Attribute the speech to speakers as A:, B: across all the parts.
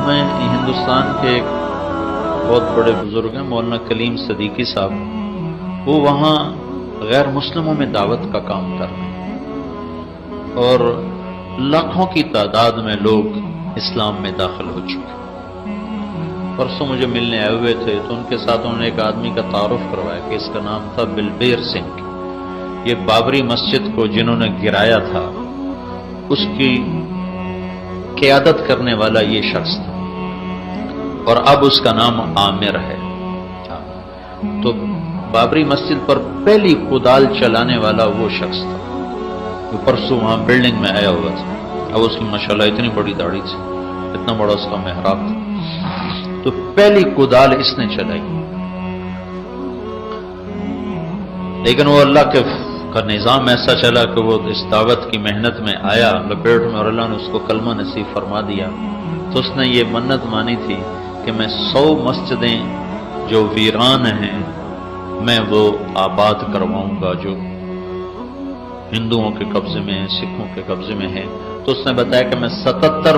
A: میں ہندوستان کے ایک بہت بڑے بزرگ ہیں مولانا کلیم صدیقی صاحب، وہ وہاں غیر مسلموں میں دعوت کا کام کر رہے ہیں اور لاکھوں کی تعداد میں لوگ اسلام میں داخل ہو چکے۔ پرسوں مجھے ملنے آئے ہوئے تھے تو ان کے ساتھ انہوں نے ایک آدمی کا تعارف کروایا کہ اس کا نام تھا بلبیر سنگھ۔ یہ بابری مسجد کو جنہوں نے گرایا تھا اس کی قیادت کرنے والا یہ شخص تھا، اور اب اس کا نام عامر ہے۔ تو بابری مسجد پر پہلی کدال چلانے والا وہ شخص تھا جو پرسوں وہاں بلڈنگ میں آیا ہوا تھا۔ اب اس کی ماشاءاللہ اتنی بڑی داڑھی تھی، اتنا بڑا اس کا محراب تھا، تو پہلی کدال اس نے چلائی۔ لیکن وہ اللہ کا نظام ایسا چلا کہ وہ اس دعوت کی محنت میں آیا لپیٹ میں، اور اللہ نے اس کو کلمہ نصیب فرما دیا۔ تو اس نے یہ منت مانی تھی کہ میں 100 مسجدیں جو ویران ہیں میں وہ آباد کرواؤں گا جو ہندوؤں کے قبضے میں ہیں، سکھوں کے قبضے میں ہیں۔ تو اس نے بتایا کہ میں 77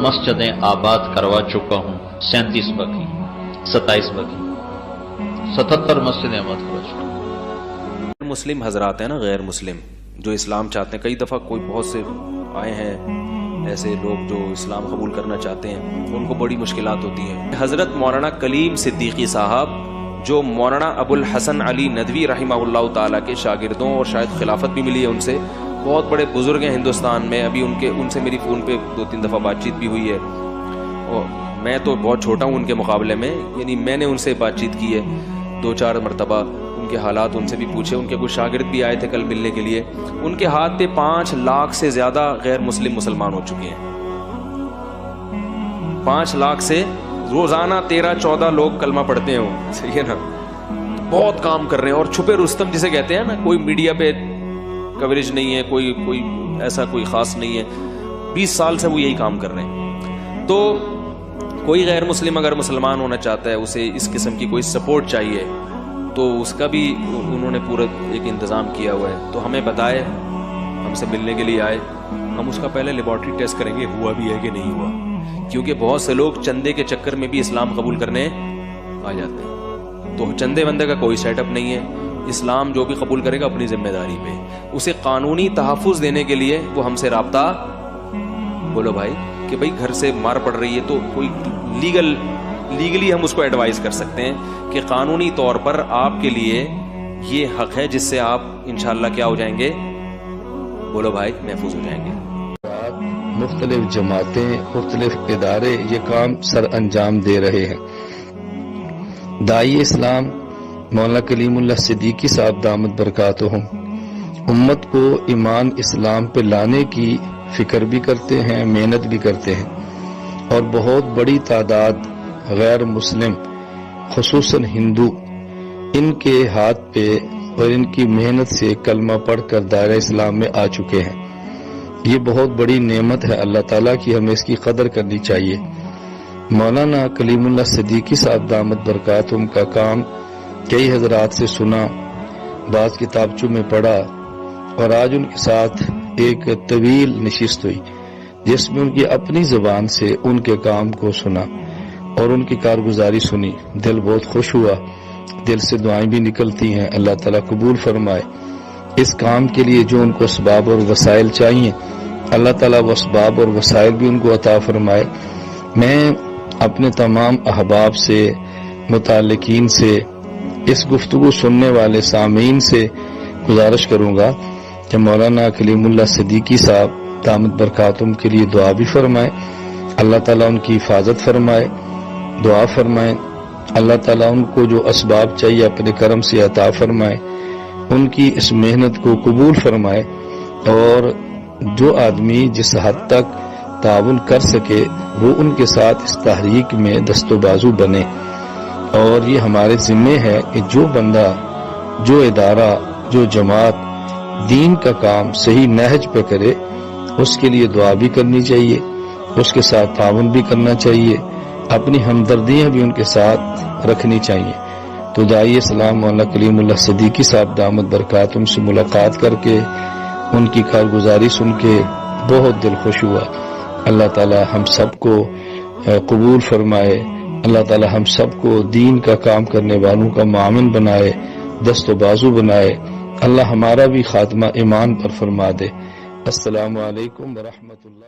A: مسجدیں آباد کروا چکا ہوں، 37 باقی، 27 باقی، 77 مسجدیں آباد کروا چکا ہوں۔
B: مسلم حضرات ہیں نا، غیر مسلم جو اسلام چاہتے ہیں، کئی دفعہ کوئی بہت سے آئے ہیں ایسے لوگ جو اسلام قبول کرنا چاہتے ہیں، ان کو بڑی مشکلات ہوتی ہیں۔ حضرت مولانا کلیم صدیقی صاحب جو مولانا ابو الحسن علی ندوی رحمہ اللہ تعالیٰ کے شاگردوں، اور شاید خلافت بھی ملی ہے ان سے، بہت بڑے بزرگ ہیں ہندوستان میں۔ ابھی ان سے میری فون پہ 2-3 دفعہ بات چیت بھی ہوئی ہے، اور میں تو بہت چھوٹا ہوں ان کے مقابلے میں، یعنی میں نے ان سے بات چیت کی ہے 2-4 مرتبہ، ان کے حالات ان سے بھی پوچھے۔ ان کے کچھ شاگرد بھی آئے تھے کل ملنے کے لیے۔ ان کے ہاتھ پہ 5 لاکھ سے زیادہ غیر مسلم مسلمان ہو چکے ہیں۔ 5 لاکھ سے روزانہ 13-14 لوگ کلمہ پڑھتے ہیں، صحیح ہے نا، بہت کام کر رہے ہیں۔ اور چھپے رستم جسے کہتے ہیں نا، کوئی میڈیا پہ کوریج نہیں ہے، کوئی ایسا کوئی خاص نہیں ہے، 20 سال سے وہ یہی کام کر رہے ہیں۔ تو کوئی غیر مسلم اگر مسلمان ہونا چاہتا ہے، اسے اس قسم کی کوئی سپورٹ چاہیے، تو اس کا بھی انہوں نے پورا ایک انتظام کیا ہوا ہے۔ تو ہمیں بتائے، ہم سے ملنے کے لیے آئے، ہم اس کا پہلے لیبارٹری ٹیسٹ کریں گے ہوا بھی ہے کہ نہیں ہوا، کیونکہ بہت سے لوگ چندے کے چکر میں بھی اسلام قبول کرنے آ جاتے ہیں۔ تو چندے وندے کا کوئی سیٹ اپ نہیں ہے، اسلام جو بھی قبول کرے گا اپنی ذمہ داری پہ، اسے قانونی تحفظ دینے کے لیے وہ ہم سے رابطہ، بولو بھائی کہ بھائی گھر سے مار پڑ رہی ہے تو کوئی لیگلی ہم اس کو ایڈوائز کر سکتے ہیں کہ قانونی طور پر آپ کے لیے یہ حق ہے جس سے آپ انشاءاللہ کیا ہو جائیں گے، بولو بھائی، محفوظ ہو جائیں گے۔
C: مختلف جماعتیں، مختلف ادارے یہ کام سر انجام دے رہے ہیں۔ داعی اسلام مولانا کلیم اللہ صدیقی صاحب دامت برکاتہم امت کو ایمان اسلام پہ لانے کی فکر بھی کرتے ہیں، محنت بھی کرتے ہیں، اور بہت بڑی تعداد غیر مسلم خصوصاً ہندو ان کے ہاتھ پہ اور ان کی محنت سے کلمہ پڑھ کر دائرہ اسلام میں آ چکے ہیں۔ یہ بہت بڑی نعمت ہے اللہ تعالیٰ کی، ہمیں اس کی قدر کرنی چاہیے۔ مولانا کلیم اللہ صدیقی صاحب دامت برکاتہم کا کام کئی حضرات سے سنا، بعض کتابچوں میں پڑھا، اور آج ان کے ساتھ ایک طویل نشست ہوئی جس میں ان کی اپنی زبان سے ان کے کام کو سنا اور ان کی کارگزاری سنی۔ دل بہت خوش ہوا، دل سے دعائیں بھی نکلتی ہیں، اللہ تعالیٰ قبول فرمائے۔ اس کام کے لیے جو ان کو اسباب اور وسائل چاہیے، اللہ تعالیٰ وہ اسباب اور وسائل بھی ان کو عطا فرمائے۔ میں اپنے تمام احباب سے، متعلقین سے، اس گفتگو سننے والے سامعین سے گزارش کروں گا کہ مولانا کلیم اللہ صدیقی صاحب دامت برکاتہم کے لیے دعا بھی فرمائے، اللہ تعالیٰ ان کی حفاظت فرمائے، دعا فرمائیں، اللہ تعالیٰ ان کو جو اسباب چاہیے اپنے کرم سے عطا فرمائے، ان کی اس محنت کو قبول فرمائے، اور جو آدمی جس حد تک تعاون کر سکے وہ ان کے ساتھ اس تحریک میں دست و بازو بنے۔ اور یہ ہمارے ذمے ہے کہ جو بندہ، جو ادارہ، جو جماعت دین کا کام صحیح نہج پہ کرے، اس کے لیے دعا بھی کرنی چاہیے، اس کے ساتھ تعاون بھی کرنا چاہیے، اپنی ہمدردیاں بھی ان کے ساتھ رکھنی چاہیے۔ تو داعی اسلام مولانا کلیم اللہ صدیقی صاحب دامت برکاتہم سے ملاقات کر کے ان کی کارگزاری سن کے بہت دل خوش ہوا۔ اللہ تعالی ہم سب کو قبول فرمائے، اللہ تعالی ہم سب کو دین کا کام کرنے والوں کا معاون بنائے، دست و بازو بنائے، اللہ ہمارا بھی خاتمہ ایمان پر فرما دے۔ السلام علیکم ورحمۃ اللہ۔